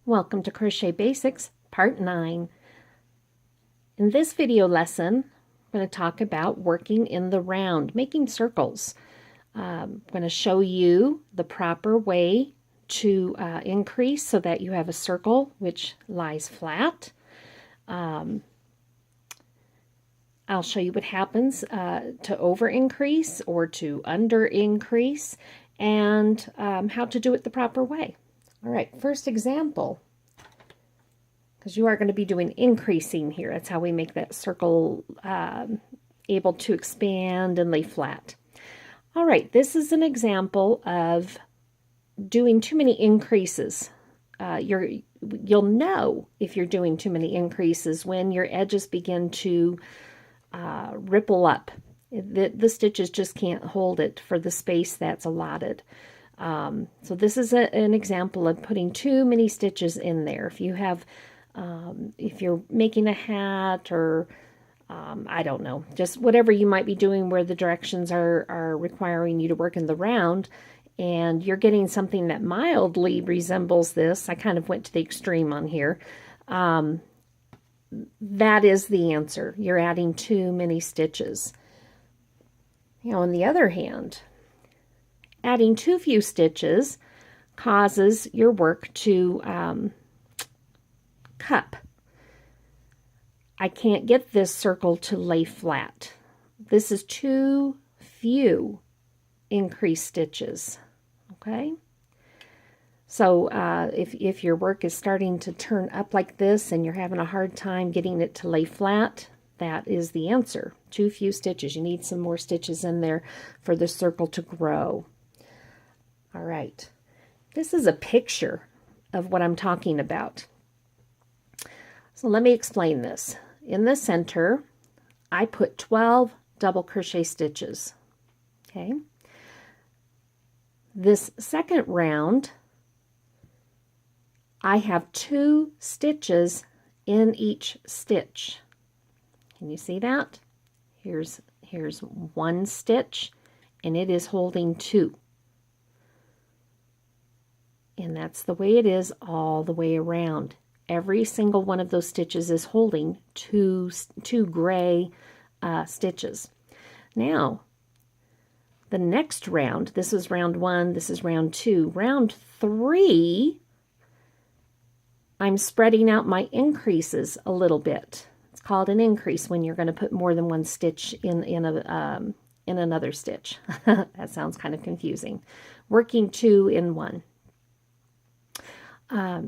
Welcome to Crochet Basics, Part 9. In this video lesson, I'm going to talk about working in the round, making circles. I'm going to show you the proper way to increase so that you have a circle which lies flat. I'll show you what happens to over increase or to under increase, and how to do it the proper way. All right, first example, because you are going to be doing increasing here. That's how we make that circle able to expand and lay flat. All right, this is an example of doing too many increases. You'll know if you're doing too many increases when your edges begin to ripple up. The stitches just can't hold it for the space that's allotted. So this is an example of putting too many stitches in there. If you have, if you're making a hat or I don't know, just whatever you might be doing where the directions are requiring you to work in the round, and you're getting something that mildly resembles this. I kind of went to the extreme on here. That is the answer. You're adding too many stitches. Now, on the other hand, adding too few stitches causes your work to cup. I can't get this circle to lay flat. This is too few increased stitches. Okay? So if your work is starting to turn up like this and you're having a hard time getting it to lay flat, that is the answer. Too few stitches. You need some more stitches in there for the circle to grow. All right. This is a picture of what I'm talking about. So let me explain this. In the center, I put 12 double crochet stitches. Okay. This second round, I have 2 stitches in each stitch. Can you see that? Here's 1 stitch, and it is holding 2. And that's the way it is all the way around. Every single one of those stitches is holding two gray stitches. Now, the next round, this is round 1, this is round 2. Round 3, I'm spreading out my increases a little bit. It's called an increase when you're going to put more than 1 stitch in another stitch. That sounds kind of confusing. Working 2 in 1.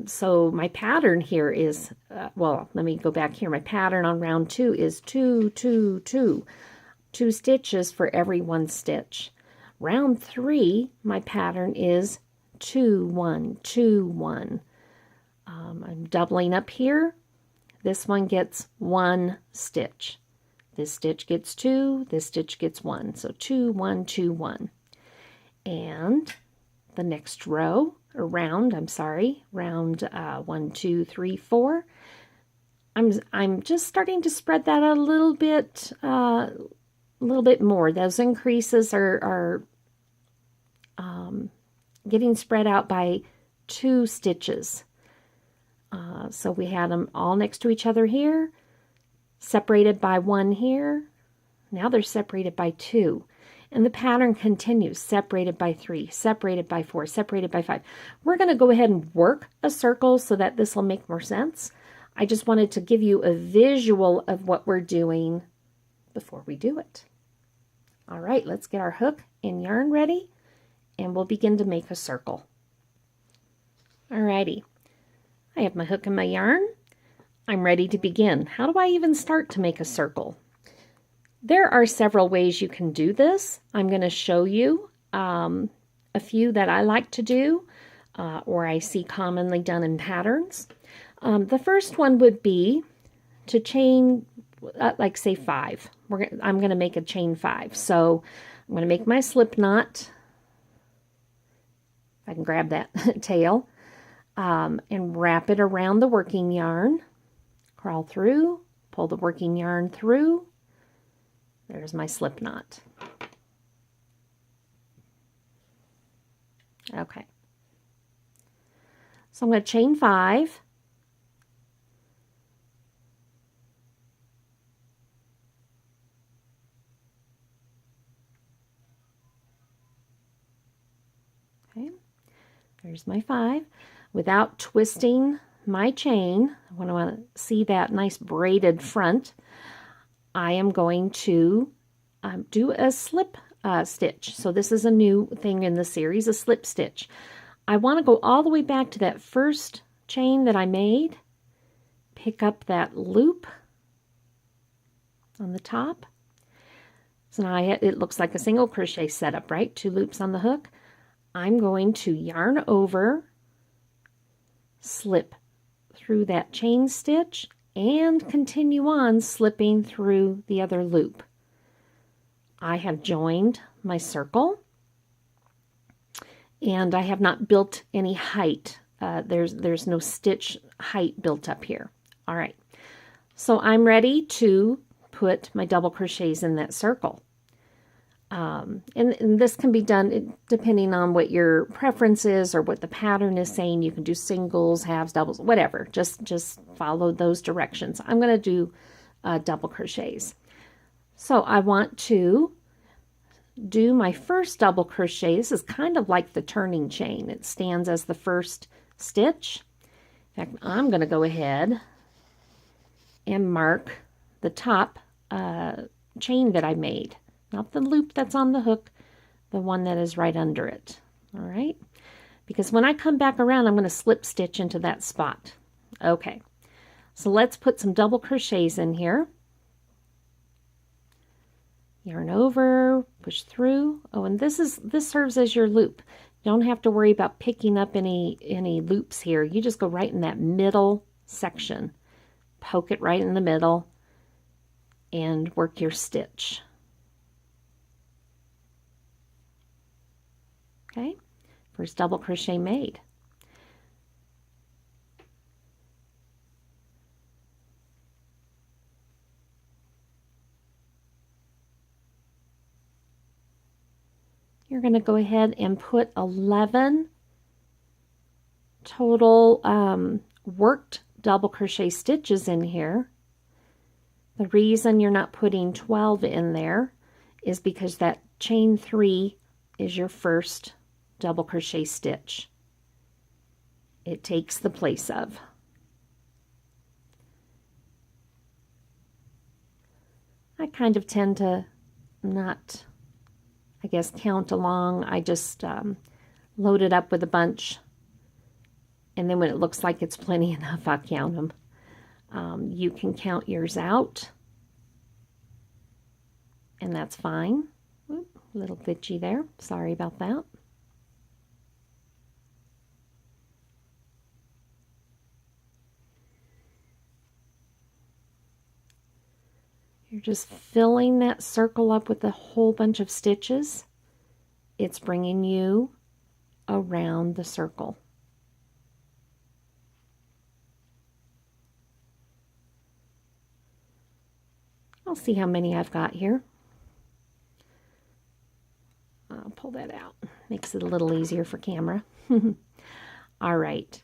So my pattern here is, well, let me go back here. My pattern on round 2 is 2, 2, 2. 2 stitches for every 1 stitch. Round 3, my pattern is 2, 1, 2, 1. I'm doubling up here. This one gets 1 stitch. This stitch gets 2, this stitch gets 1. So 2, 1, 2, 1. And the next row, or round, I'm sorry, round 1, 2, 3, 4. I'm just starting to spread that out a little bit more. Those increases are getting spread out by 2 stitches. So we had them all next to each other here, separated by 1 here. Now they're separated by 2. And the pattern continues, separated by 3, separated by 4, separated by 5. We're going to go ahead and work a circle so that this will make more sense. I just wanted to give you a visual of what we're doing before we do it. All right, let's get our hook and yarn ready, and we'll begin to make a circle. All righty. I have my hook and my yarn. I'm ready to begin. How do I even start to make a circle? There are several ways you can do this. I'm going to show you a few that I like to do or I see commonly done in patterns. The first one would be to chain, like say 5. I'm going to make a chain 5. So I'm going to make my slip knot. If I can grab that tail. And wrap it around the working yarn, crawl through, pull the working yarn through. There's my slip knot. Okay. So I'm going to chain 5. Okay, there's my 5. Without twisting my chain, when I want to see that nice braided front, I am going to do a slip stitch. So this is a new thing in the series, a slip stitch. I want to go all the way back to that first chain that I made, pick up that loop on the top. So now it looks like a single crochet setup, right? 2 loops on the hook. I'm going to yarn over, slip through that chain stitch, and continue on slipping through the other loop. I have joined my circle, and I have not built any height. There's no stitch height built up here. All right, so I'm ready to put my double crochets in that circle. And this can be done depending on what your preference is or what the pattern is saying. You can do singles, halves, doubles, whatever. Just follow those directions. I'm going to do double crochets. So I want to do my first double crochet. This is kind of like the turning chain. It stands as the first stitch. In fact, I'm going to go ahead and mark the top chain that I made. Not the loop that's on the hook, the one that is right under it. All right? Because when I come back around, I'm going to slip stitch into that spot. Okay. So let's put some double crochets in here. Yarn over, push through. Oh, and this serves as your loop. You don't have to worry about picking up any loops here. You just go right in that middle section. Poke it right in the middle and work your stitch. Okay, first double crochet made. You're going to go ahead and put 11 total worked double crochet stitches in here. The reason you're not putting 12 in there is because that chain 3 is your first double crochet stitch. It takes the place of. I kind of tend to not, I guess, count along. I just load it up with a bunch, and then when it looks like it's plenty enough, I'll count them. You can count yours out, and that's fine. Oop, a little glitchy there. Sorry about that. You're just filling that circle up with a whole bunch of stitches. It's bringing you around the circle. I'll see how many I've got here. I'll pull that out. Makes it a little easier for camera. All right.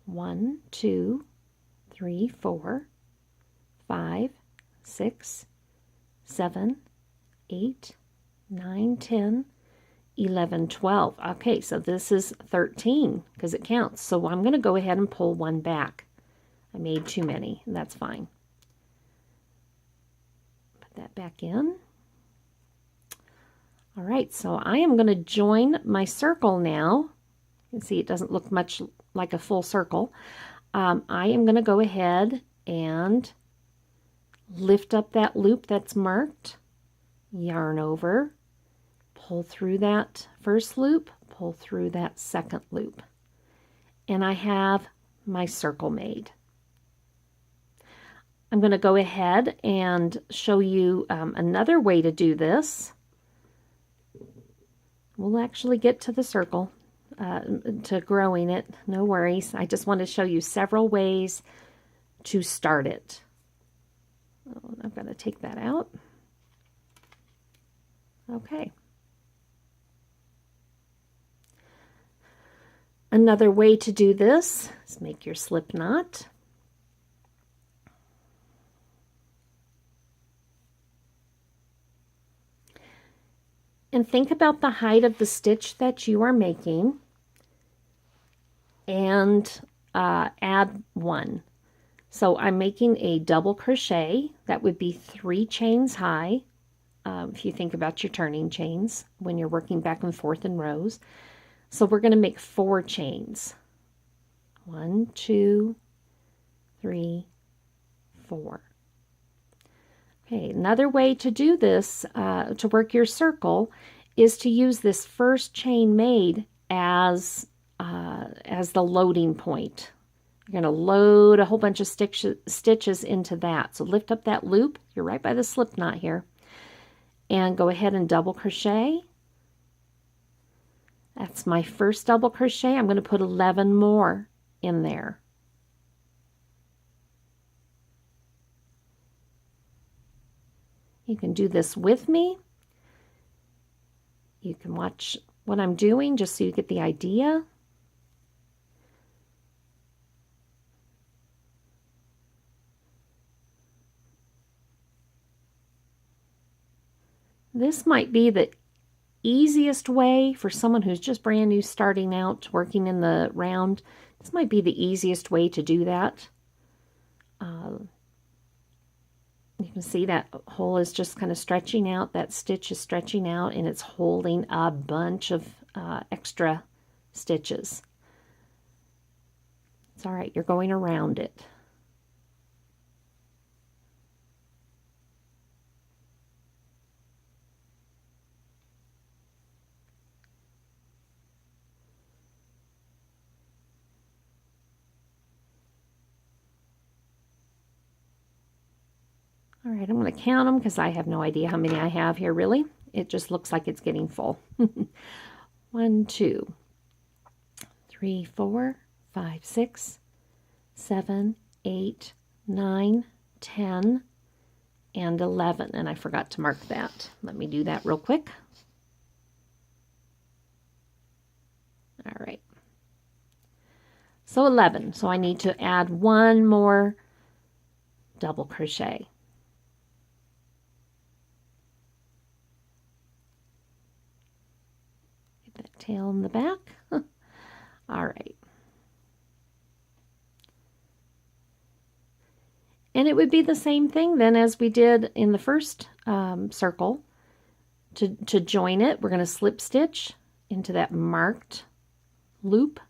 1, 2, 3, 4, 5, 6, 7, 8, 9, 10, 11, 12. Okay, so this is 13 because it counts. So I'm going to go ahead and pull one back. I made too many, and that's fine. Put that back in. All right, so I am going to join my circle now. You can see it doesn't look much like a full circle. I am going to go ahead and lift up that loop that's marked, yarn over, pull through that first loop, pull through that second loop, and I have my circle made. I'm going to go ahead and show you another way to do this. We'll actually get to the circle, to growing it, no worries. I just want to show you several ways to start it. Oh, I've got to take that out. Okay. Another way to do this is make your slip knot. And think about the height of the stitch that you are making and add 1. So I'm making a double crochet. That would be 3 chains high, if you think about your turning chains when you're working back and forth in rows. So we're going to make 4 chains. 1, 2, 3, 4. Okay, another way to do this, to work your circle, is to use this first chain made as the loading point. You're going to load a whole bunch of stitches into that. So lift up that loop. You're right by the slip knot here. And go ahead and double crochet. That's my first double crochet. I'm going to put 11 more in there. You can do this with me. You can watch what I'm doing just so you get the idea. This might be the easiest way for someone who's just brand new starting out working in the round. This might be the easiest way to do that. You can see that hole is just kind of stretching out. That stitch is stretching out and it's holding a bunch of extra stitches. It's all right. You're going around it. All right, I'm going to count them because I have no idea how many I have here, really. It just looks like it's getting full. 1, 2, 3, 4, 5, 6, 7, 8, 9, 10, and 11. And I forgot to mark that. Let me do that real quick. All right. So 11. So I need to add 1 more double crochet. That tail in the back. All right. And it would be the same thing then as we did in the first circle. To join it, we're going to slip stitch into that marked loop,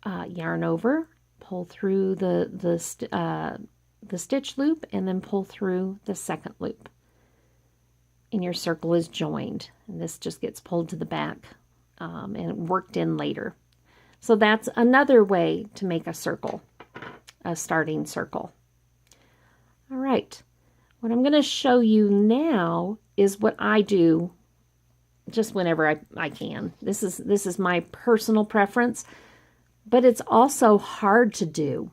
yarn over, pull through the stitch loop, and then pull through the second loop. And your circle is joined, and this just gets pulled to the back and worked in later. So that's another way to make a circle, a starting circle. All right, what I'm going to show you now is what I do just whenever I can. This is my personal preference, but it's also hard to do.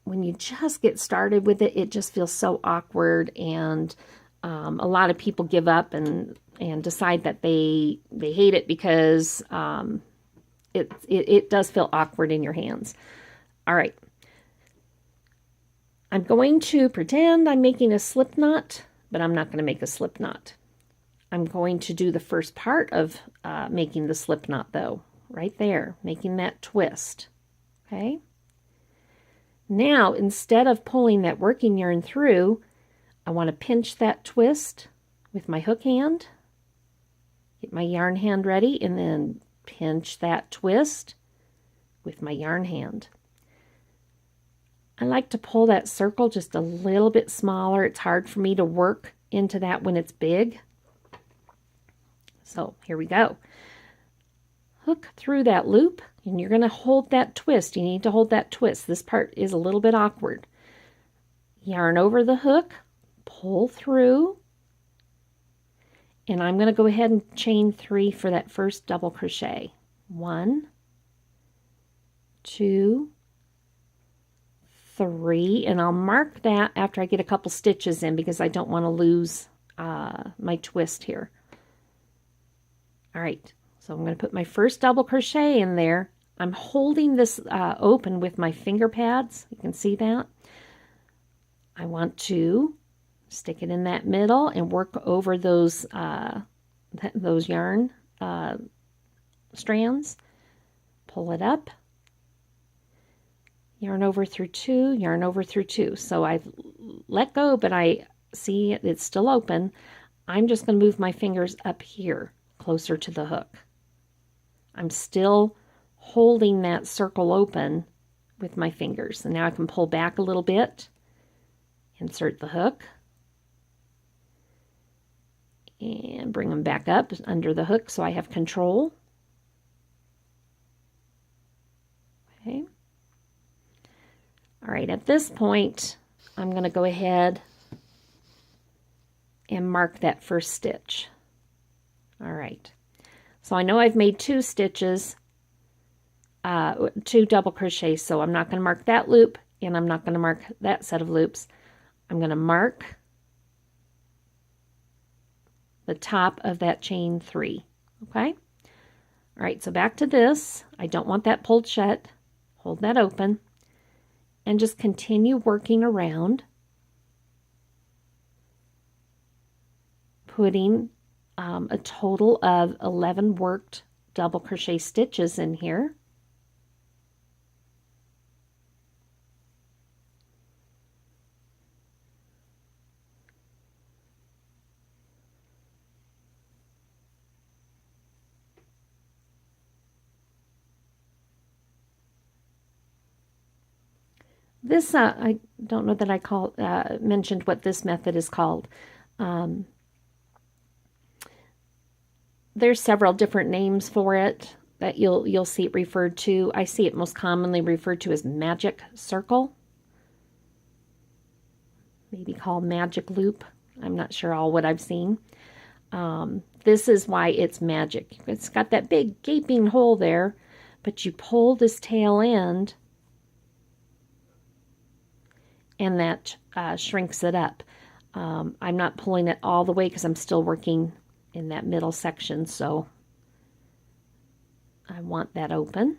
When you just get started with it, it just feels so awkward, and a lot of people give up and decide that they hate it because it does feel awkward in your hands. All right. I'm going to pretend I'm making a slip knot, but I'm not going to make a slip knot. I'm going to do the first part of making the slip knot, though, right there, making that twist. Okay. Now, instead of pulling that working yarn through, I want to pinch that twist with my hook hand, get my yarn hand ready, and then pinch that twist with my yarn hand. I like to pull that circle just a little bit smaller. It's hard for me to work into that when it's big. So here we go. Hook through that loop, and you're going to hold that twist. You need to hold that twist. This part is a little bit awkward. Yarn over the hook, pull through, and I'm going to go ahead and chain 3 for that first double crochet. 1, 2, 3, and I'll mark that after I get a couple stitches in because I don't want to lose my twist here. All right. So I'm going to put my first double crochet in there. I'm holding this open with my finger pads. You can see that. I want to stick it in that middle and work over those yarn strands. Pull it up. Yarn over through 2, yarn over through 2. So I've let go, but I see it's still open. I'm just going to move my fingers up here, closer to the hook. I'm still holding that circle open with my fingers. And now I can pull back a little bit, insert the hook, and bring them back up under the hook so I have control. Okay. All right, at this point, I'm going to go ahead and mark that first stitch. All right. So I know I've made 2 stitches, 2 double crochets, so I'm not going to mark that loop, and I'm not going to mark that set of loops. I'm going to mark the top of that chain 3, okay? All right, so back to this. I don't want that pulled shut. Hold that open, and just continue working around, putting a total of 11 worked double crochet stitches in here. This, I don't know that I mentioned what this method is called. There's several different names for it that you'll see it referred to. I see it most commonly referred to as magic circle. Maybe called magic loop. I'm not sure all what I've seen. This is why it's magic. It's got that big gaping hole there, but you pull this tail end and that shrinks it up. I'm not pulling it all the way because I'm still working in that middle section, so I want that open.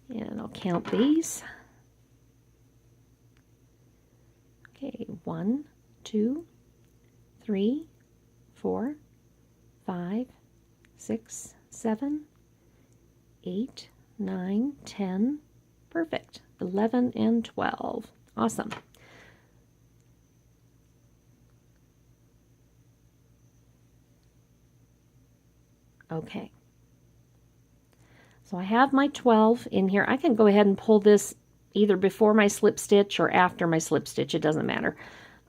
And I'll count these. Okay, 1, 2, 3, 4, 5, 6, 7, 8, 9, 10. Perfect. 11 and 12. Awesome. Okay. So I have my 12 in here. I can go ahead and pull this either before my slip stitch or after my slip stitch. It doesn't matter.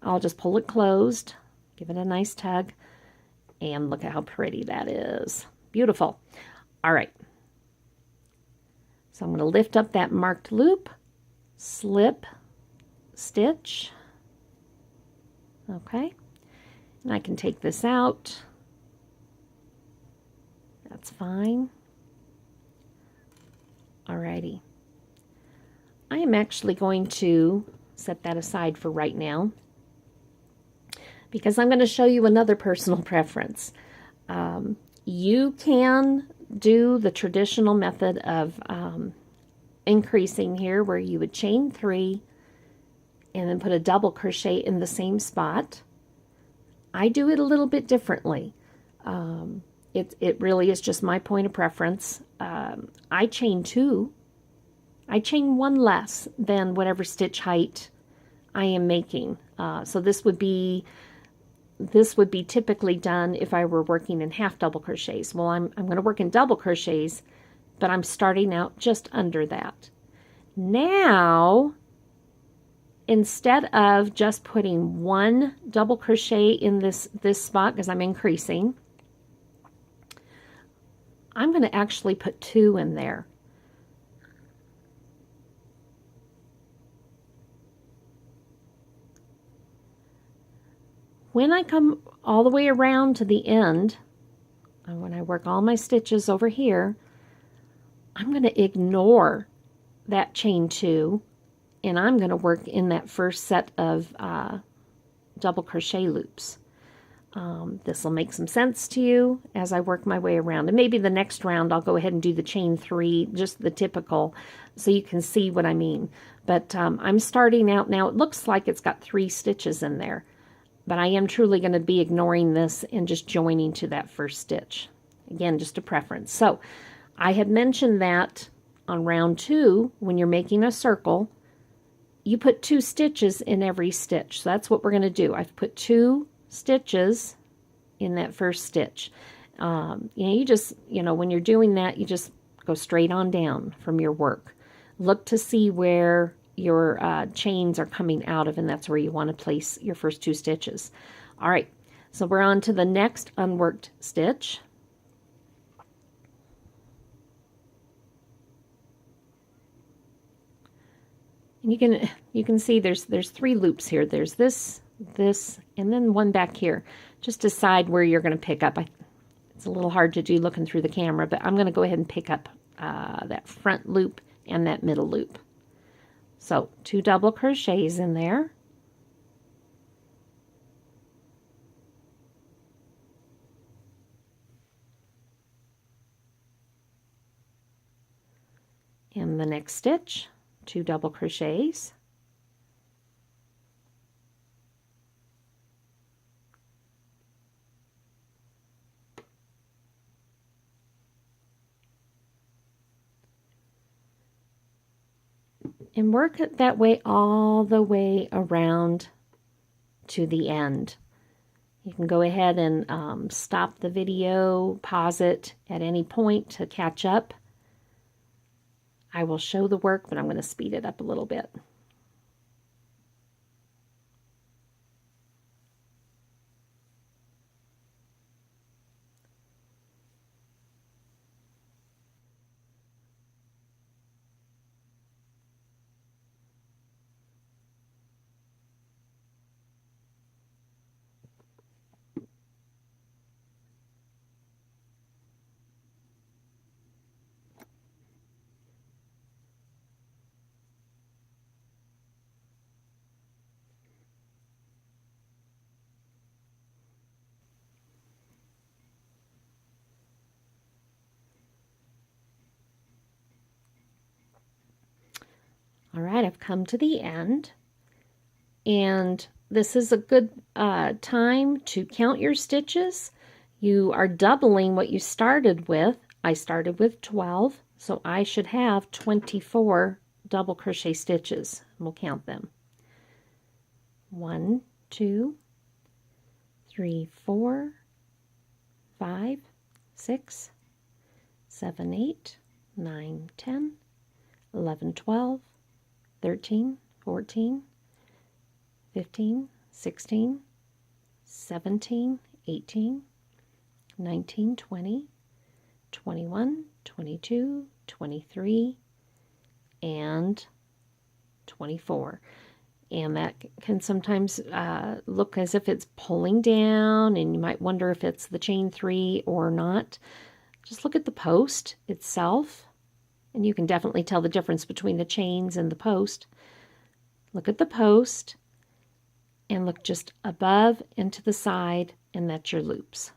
I'll just pull it closed, give it a nice tug, and look at how pretty that is. Beautiful. All right. So I'm going to lift up that marked loop, slip, stitch. Okay. And I can take this out. That's fine. Alrighty. I am actually going to set that aside for right now because I'm going to show you another personal preference. You can do the traditional method of increasing here where you would chain 3 and then put a double crochet in the same spot. I do it a little bit differently. It really is just my point of preference. I chain 2. I chain 1 less than whatever stitch height I am making. So this would be typically done if I were working in half double crochets. Well, I'm going to work in double crochets, but I'm starting out just under that. Now, instead of just putting 1 double crochet in this spot because I'm increasing, I'm going to actually put 2 in there. When I come all the way around to the end, and when I work all my stitches over here, I'm going to ignore that chain 2, and I'm going to work in that first set of double crochet loops. This will make some sense to you as I work my way around. And maybe the next round I'll go ahead and do the chain 3, just the typical, so you can see what I mean. But I'm starting out now. It looks like it's got 3 stitches in there, but I am truly going to be ignoring this and just joining to that first stitch. Again, just a preference. So I had mentioned that on round 2, when you're making a circle, you put 2 stitches in every stitch. So that's what we're going to do. I've put 2 stitches in that first stitch. You just, when you're doing that, you just go straight on down from your work. Look to see where your chains are coming out of, and that's where you want to place your first 2 stitches. All right, so we're on to the next unworked stitch. And you can see there's 3 loops here. There's this, and then one back here. Just decide where you're going to pick up. It's a little hard to do looking through the camera, but I'm going to go ahead and pick up that front loop and that middle loop. So 2 double crochets in there. In the next stitch, 2 double crochets. And work it that way all the way around to the end. You can go ahead and stop the video, pause it at any point to catch up. I will show the work, but I'm going to speed it up a little bit. All right, I've come to the end, and this is a good time to count your stitches. You are doubling what you started with. I started with 12, so I should have 24 double crochet stitches. We'll count them. 1, 2, 3, 4, 5, 6, 7, 8, 9, 10, 11, 12, 13, 14, 15, 16, 17, 18, 19, 20, 21, 22, 23, and 24. And that can sometimes look as if it's pulling down, and you might wonder if it's the chain 3 or not. Just look at the post itself, and you can definitely tell the difference between the chains and the post. Look at the post, and look just above and to the side, and that's your loops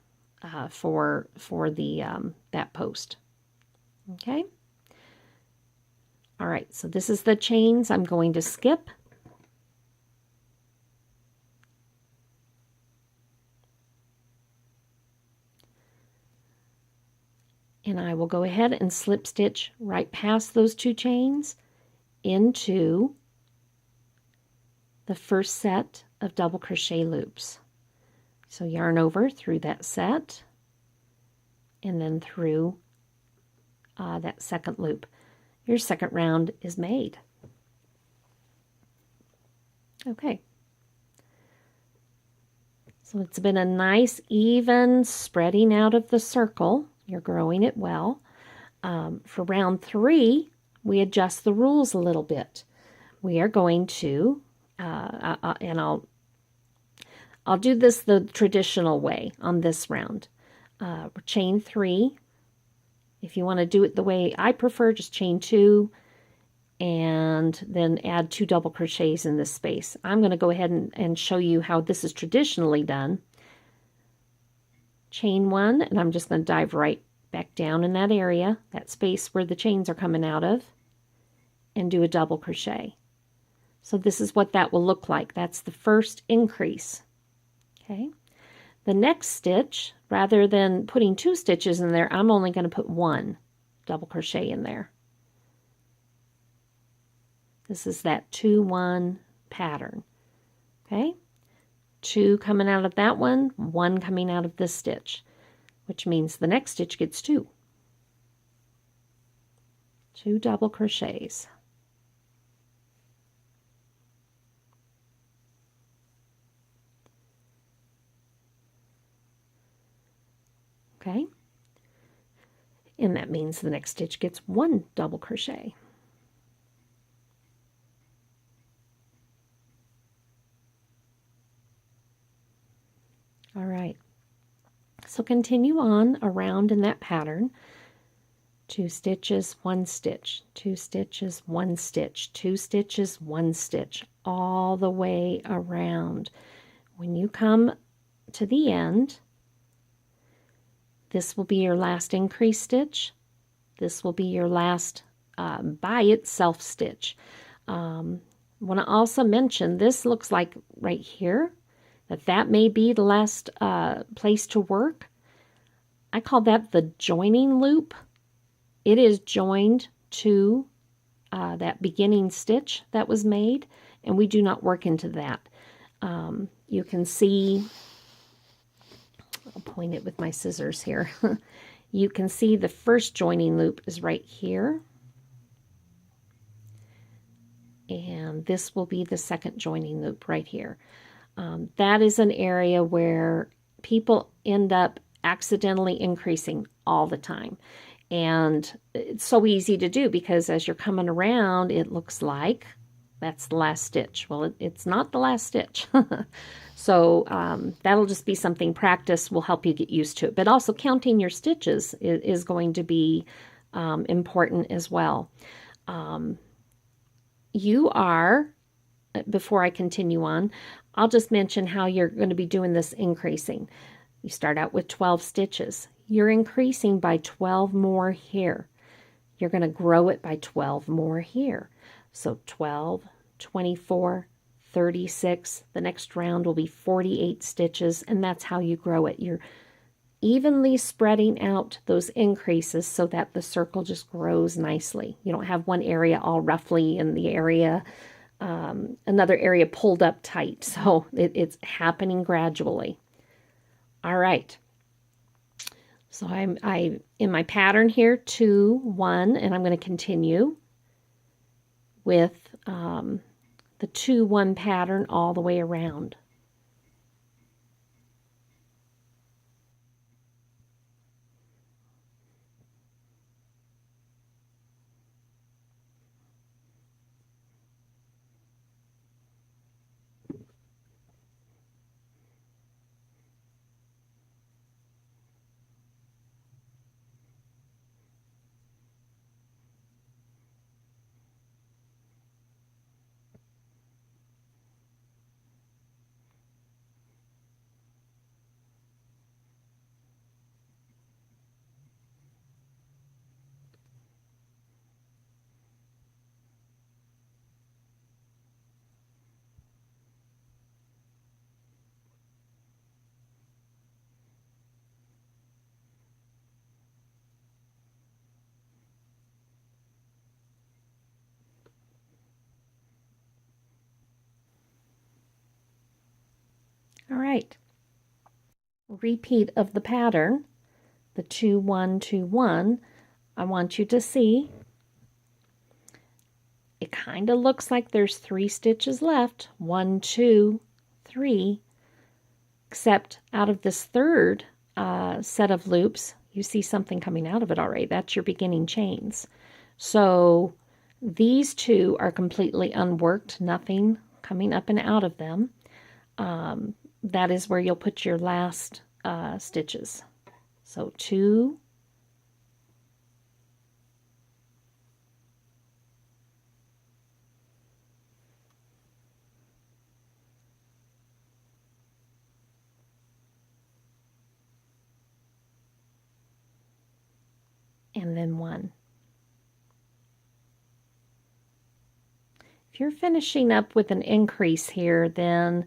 for the that post. Okay. All right. So this is the chains I'm going to skip. And I will go ahead and slip stitch right past those 2 chains into the first set of double crochet loops. So yarn over through that set and then through that second loop. Your second round is made. Okay. So it's been a nice even spreading out of the circle. You're growing it well. For round 3, we adjust the rules a little bit. We are going to, and I'll do this the traditional way on this round. Chain 3. If you want to do it the way I prefer, just chain 2 and then add 2 double crochets in this space. I'm going to go ahead and show you how this is traditionally done. chain 1, and I'm just going to dive right back down in that area, that space where the chains are coming out of, and do a double crochet. So this is what that will look like. That's the first increase. Okay. The next stitch, rather than putting 2 stitches in there, I'm only going to put 1 double crochet in there. This is that 2-1 pattern. Okay. 2 coming out of that one, 1 coming out of this stitch, which means the next stitch gets 2. 2 double crochets. Okay, and that means the next stitch gets 1 double crochet. All right, so continue on around in that pattern. 2 stitches, 1 stitch, 2 stitches, 1 stitch, 2 stitches, 1 stitch, all the way around. When you come to the end, this will be your last increase stitch. This will be your last by itself stitch. Want to also mention, this looks like right here, that may be the last place to work. I call that the joining loop. It is joined to that beginning stitch that was made, and we do not work into that. You can see, I'll point it with my scissors here. You can see the first joining loop is right here. And this will be the second joining loop right here. That is an area where people end up accidentally increasing all the time. And it's so easy to do because as you're coming around, it looks like that's the last stitch. Well, it's not the last stitch. So that'll just be something practice will help you get used to it. But also counting your stitches is going to be important as well. You are, before I continue on, I'll just mention how you're going to be doing this increasing. You start out with 12 stitches. You're increasing by 12 more here. You're going to grow it by 12 more here. So 12, 24, 36. The next round will be 48 stitches, and that's how you grow it. You're evenly spreading out those increases so that the circle just grows nicely. You don't have one area all roughly in the area, another area pulled up tight. So it's happening gradually. All right. So I'm in my pattern here, 2, 1, and I'm going to continue with the 2, 1 pattern all the way around. All right. Repeat of the pattern, the 2, 1, 2, 1. I want you to see it kind of looks like there's 3 stitches left. 1, 2, 3. Except out of this third set of loops, you see something coming out of it already. That's your beginning chains. So these 2 are completely unworked, nothing coming up and out of them. That is where you'll put your last stitches. So 2, and then 1. If you're finishing up with an increase here, then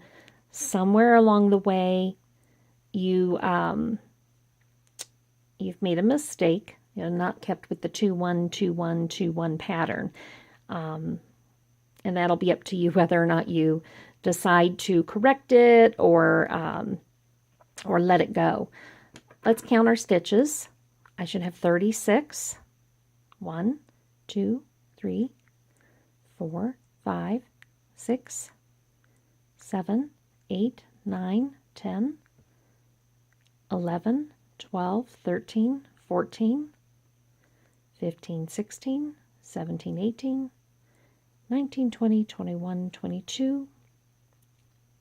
somewhere along the way you've made a mistake. You're not kept with the 2 1 2 1 2 1 pattern, and that'll be up to you whether or not you decide to correct it or let it go. Let's count our stitches. I should have 36. 1, 2, 3, 4, 5, 6, 7, 8, 9, 10, 11, 12, 13, 14, 15, 16, 17, 18, 19, 20, 21, 22,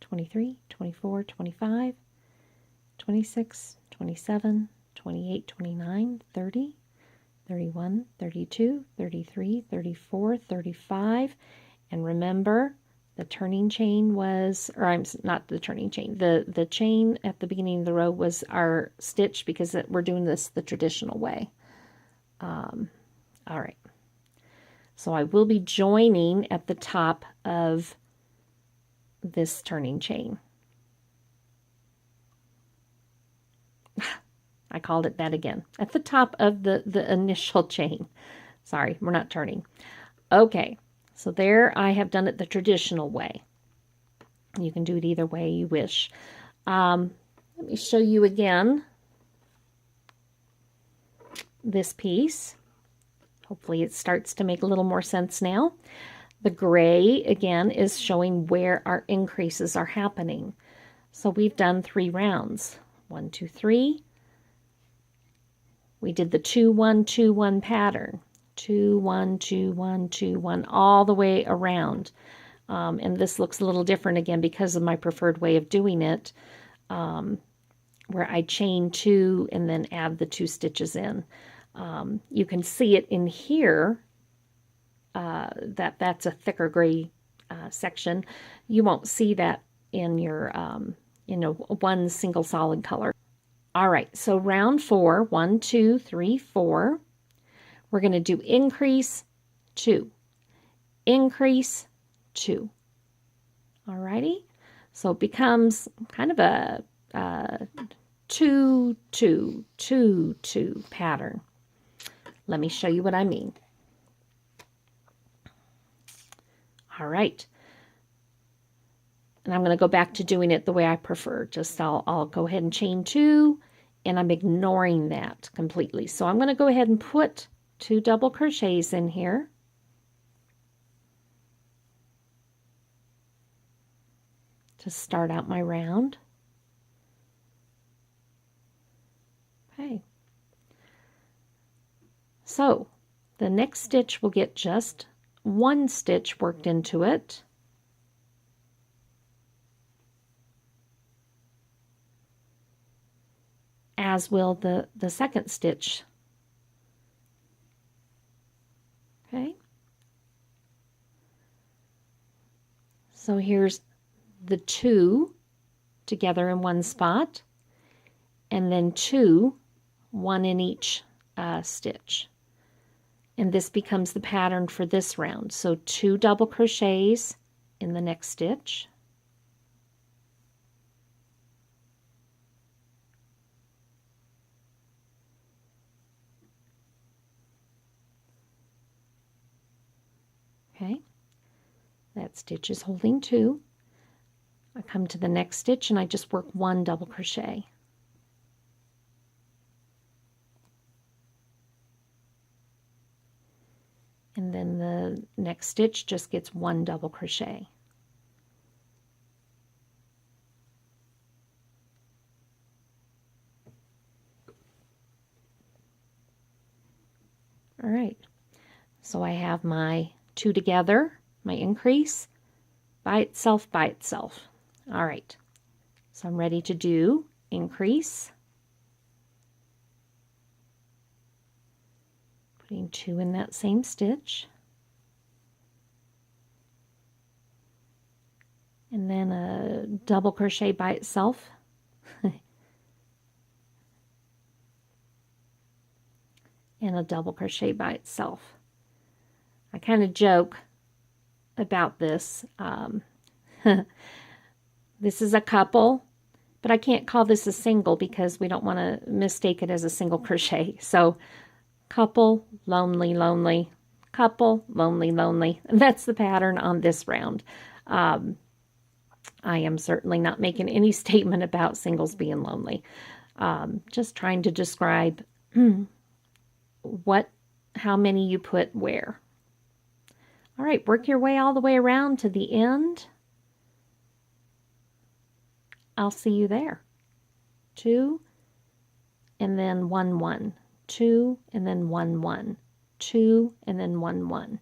23, 24, 25, 26, 27, 28, 29, 30, 31, 32, 33, 34, 35. And remember, the turning chain was, or I'm not the turning chain, the chain at the beginning of the row was our stitch because we're doing this the traditional way. All right. So I will be joining at the top of this turning chain. I called it that again. At the top of the initial chain. Sorry, we're not turning. Okay, so there I have done it the traditional way. You can do it either way you wish. Let me show you again this piece. Hopefully it starts to make a little more sense now. The gray, again, is showing where our increases are happening. So we've done 3 rounds. 1, 2, 3. We did the 2, 1, 2, 1 pattern. 2, 1, 2, 1, 2, 1, all the way around. And this looks a little different again because of my preferred way of doing it, where I chain 2 and then add the 2 stitches in. You can see it in here, that's a thicker gray section. You won't see that in your one single solid color. All right, so round 4, 1, 2, 3, 4. We're going to do increase 2, increase 2. All righty, so it becomes kind of a 2, 2, 2, 2 pattern. Let me show you what I mean. All right. And I'm going to go back to doing it the way I prefer. Just I'll go ahead and chain 2, and I'm ignoring that completely. So I'm going to go ahead and put 2 double crochets in here. To start out my round. Okay. So the next stitch will get just 1 stitch worked into it. As will the second stitch. Okay. So here's the 2 together in one spot, and then 2, 1 in each stitch. And this becomes the pattern for this round. So 2 double crochets in the next stitch. Okay, that stitch is holding 2. I come to the next stitch and I just work 1 double crochet. And then the next stitch just gets 1 double crochet. All right, so I have my 2 together, my increase, by itself, by itself. All right, so I'm ready to do increase. Putting 2 in that same stitch. And then a double crochet by itself. and a double crochet by itself. I kind of joke about this. This is a couple, but I can't call this a single because we don't want to mistake it as a single crochet. So couple, lonely, lonely, couple, lonely, lonely. And that's the pattern on this round. I am certainly not making any statement about singles being lonely. Just trying to describe how many you put where. All right, work your way all the way around to the end. I'll see you there. 2, and then 1, 1. 2, and then 1, 1. 2, and then 1, 1.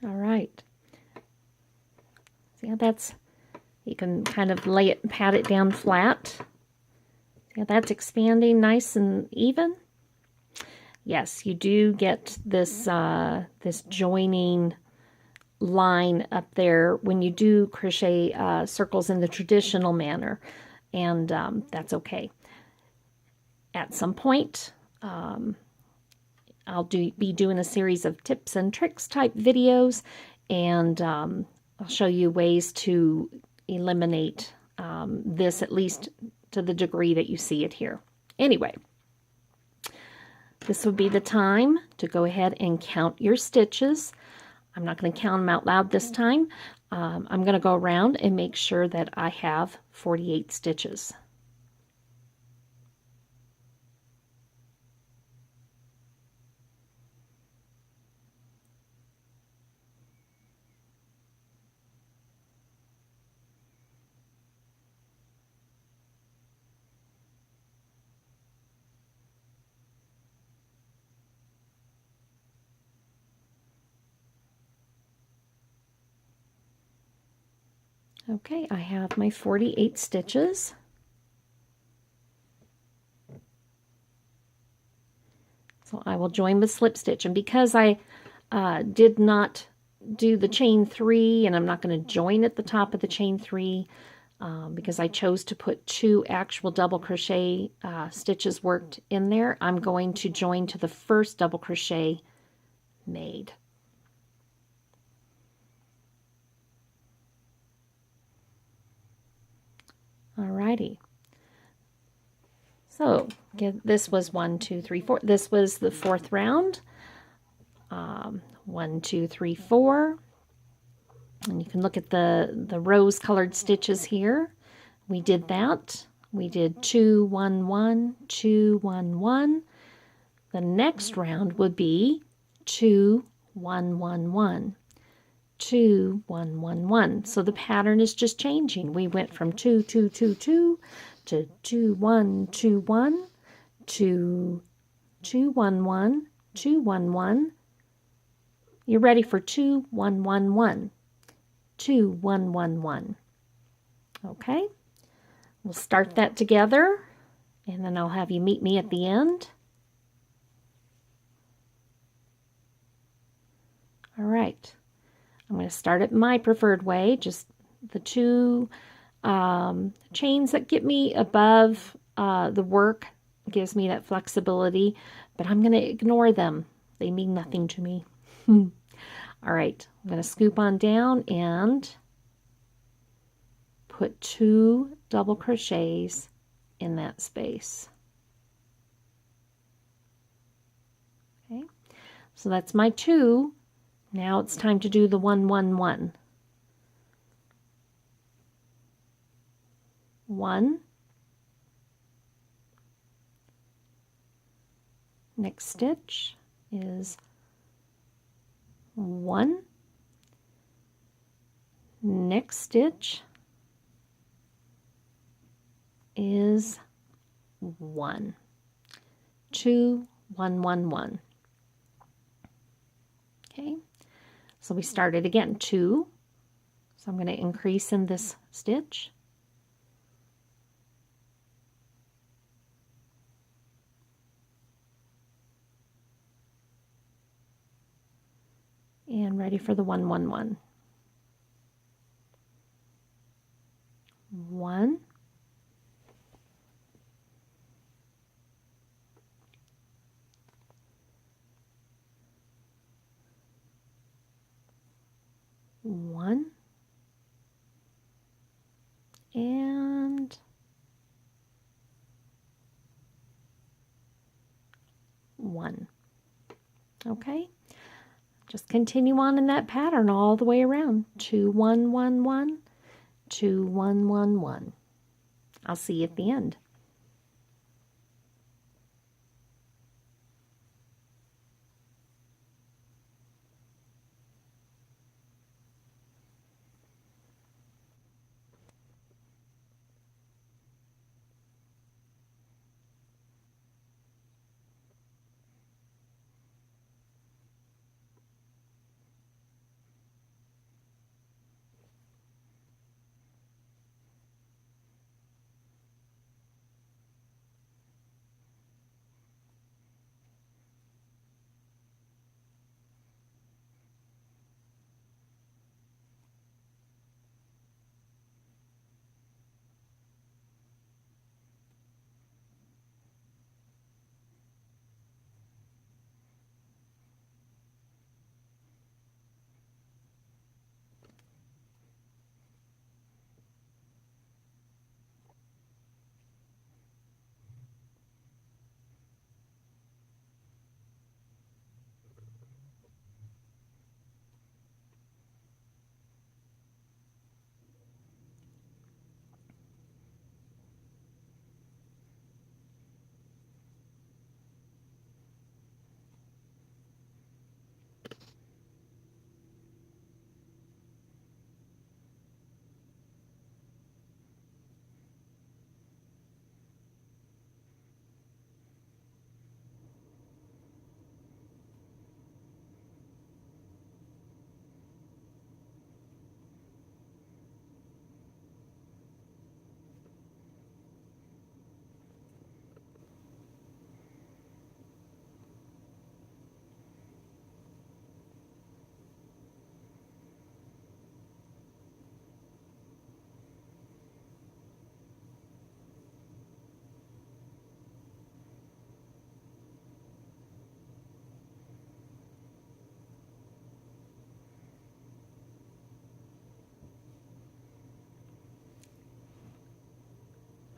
All right. See how that's, you can kind of pat it down flat. See how that's expanding nice and even? Yes, you do get this, this joining line up there when you do crochet circles in the traditional manner, and that's okay. At some point, I'll be doing a series of tips and tricks type videos, and I'll show you ways to eliminate this, at least to the degree that you see it here. Anyway, this would be the time to go ahead and count your stitches. I'm not going to count them out loud this time. I'm going to go around and make sure that I have 48 stitches. Okay, I have my 48 stitches. So I will join with slip stitch, and because I did not do the chain 3, and I'm not going to join at the top of the chain 3 because I chose to put 2 actual double crochet stitches worked in there, I'm going to join to the first double crochet made. Alrighty. So this was 1, 2, 3, 4. This was the 4th round. 1, 2, 3, 4. And you can look at the rose-colored stitches here. We did that. We did 2, 1, 1, 2, 1, 1. The next round would be 2, 1, 1, 1. 2, 1, 1, 1. So the pattern is just changing. We went from 2, 2, 2, 2 to 2, 1, 2, 1 to 2, 1, 1, 2, 1, 1. You're ready for 2, 1, 1, 1. 2, 1, 1, 1. Okay? We'll start that together, and then I'll have you meet me at the end. All right. I'm going to start it my preferred way, just the 2 chains that get me above the work, gives me that flexibility, but I'm going to ignore them. They mean nothing to me. All right, I'm going to scoop on down and put 2 double crochets in that space. Okay, so that's my 2. Now it's time to do the 1, 1, 1. 1. Next stitch is 1. Next stitch is 1. 2, 1, 1, 1. Okay, so we started again, 2. So I'm going to increase in this stitch. And ready for the 1, 1, 1. 1. One and 1. Okay, just continue on in that pattern all the way around. 2, 1, 1, 1, 2, 1, 1, 1. I'll see you at the end.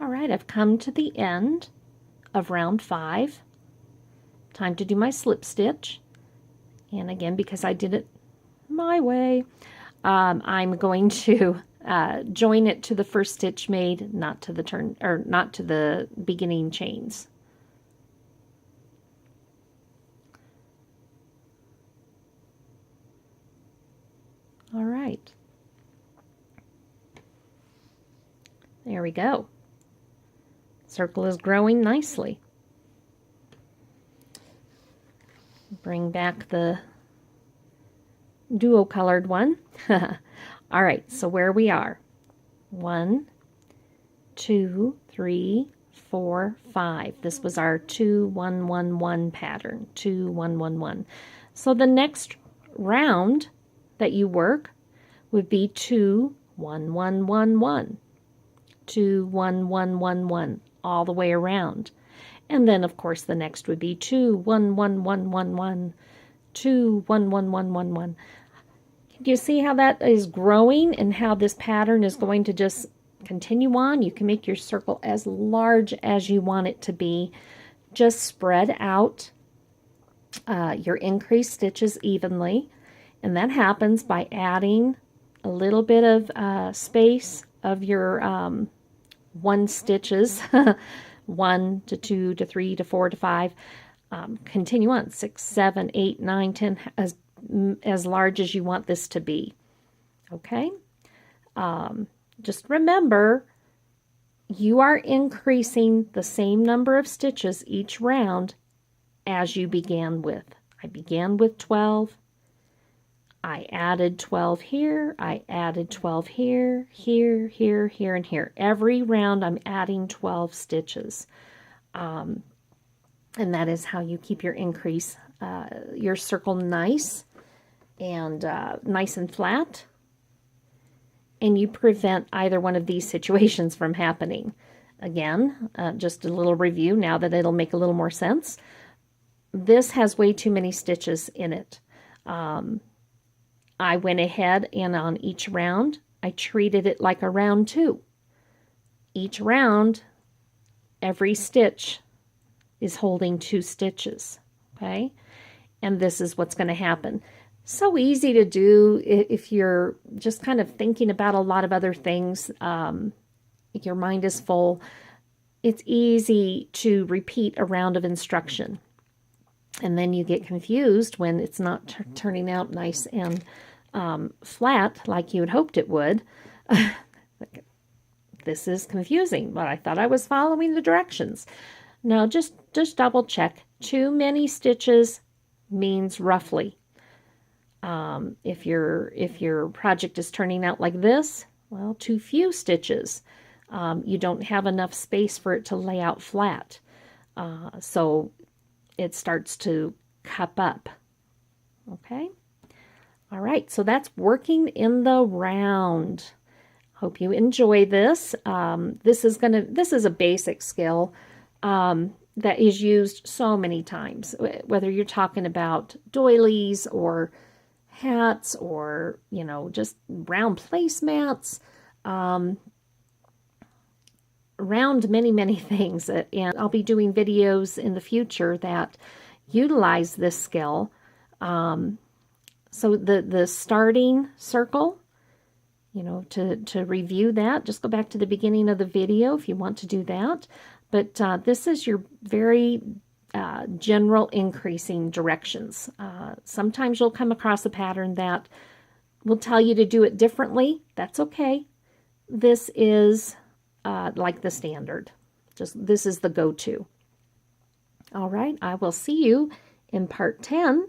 All right, I've come to the end of round 5. Time to do my slip stitch. And again, because I did it my way, I'm going to join it to the first stitch made, not to the turn, or not to the beginning chains. All right. There we go. Circle is growing nicely. Bring back the duo colored one. All right, so where we are. 1, 2, 3, 4, 5. This was our 2, 1, 1, 1 pattern. 2, 1, 1, 1. So the next round that you work would be 2, 1, 1, 1, 1. 2, 1, 1, 1, 1. All the way around. And then, of course, the next would be 2, 1, 1, 1, 1, 1, 2, 1, 1, 1, 1, 1. Do you see how that is growing and how this pattern is going to just continue on? You can make your circle as large as you want it to be. Just spread out your increased stitches evenly, and that happens by adding a little bit of space of your 1 stitches, 1 to 2 to 3 to 4 to 5. Continue on 6, 7, 8, 9, 10, as large as you want this to be. Okay? Just remember, you are increasing the same number of stitches each round as you began with. I began with 12. I added 12 here. I added 12 here, here, here, here, and here. Every round I'm adding 12 stitches. And that is how you keep your increase, your circle nice and flat. And you prevent either one of these situations from happening. Again, just a little review now that it'll make a little more sense. This has way too many stitches in it. I went ahead and on each round, I treated it like a round 2. Each round, every stitch is holding 2 stitches, okay? And this is what's going to happen. So easy to do if you're just kind of thinking about a lot of other things. Your mind is full. It's easy to repeat a round of instruction. And then you get confused when it's not turning out nice and flat like you had hoped it would. This is confusing, but I thought I was following the directions. No, just double check. Too many stitches means roughly. If your project is turning out like this, well, too few stitches. You don't have enough space for it to lay out flat. So it starts to cup up. Okay? All right, so that's working in the round. Hope you enjoy this. This is a basic skill that is used so many times, whether you're talking about doilies or hats or, just round placemats, around many things. And I'll be doing videos in the future that utilize this skill. So the starting circle, to review that, just go back to the beginning of the video if you want to do that. But this is your very general increasing directions. Sometimes you'll come across a pattern that will tell you to do it differently. That's okay. This is like the standard. This is the go-to. All right, I will see you in part 10.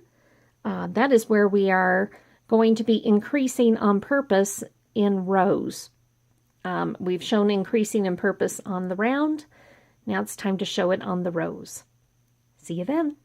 That is where we are going to be increasing on purpose in rows. We've shown increasing in purpose on the round. Now it's time to show it on the rows. See you then.